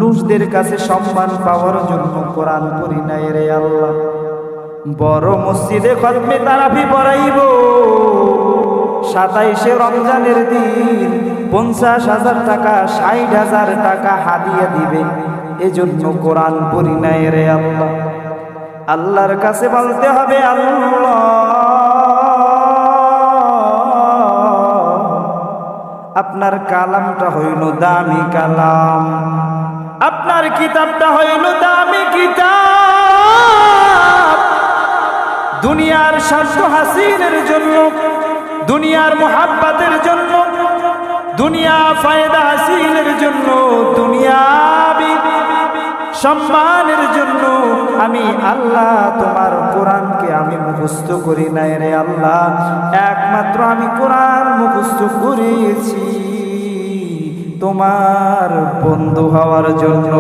পুরুষদের কাছে সম্মান পাওয়ার জন্য কোরআন পড়ি নাই রে আল্লাহ। বড় মসজিদে খতমে তারাবি পড়াইব, 27শে রমজানের দিন 50,000 টাকা 60,000 টাকা হাদিয়া দিবে, এজন্য কোরআন পড়ি নাই রে আল্লাহ। আল্লাহর কাছে বলতে হবে, আল্লাহ আপনার কালামটা হইল দামি কালাম, আপনার কিতাবটা হইল দামি কিতাব। দুনিয়ার স্বার্থ হাসিলের জন্য, দুনিয়ার মুহাব্বতের জন্য, দুনিয়া ফায়দা হাসিলের জন্য, দুনিয়াবি সম্মানের জন্য আমি আল্লাহ তোমার কোরআনকে আমি মুখস্থ করি নাই রে আল্লাহ। একমাত্র আমি কোরআন মুখস্থ করেছি তোমার বন্ধু হওয়ার জন্য।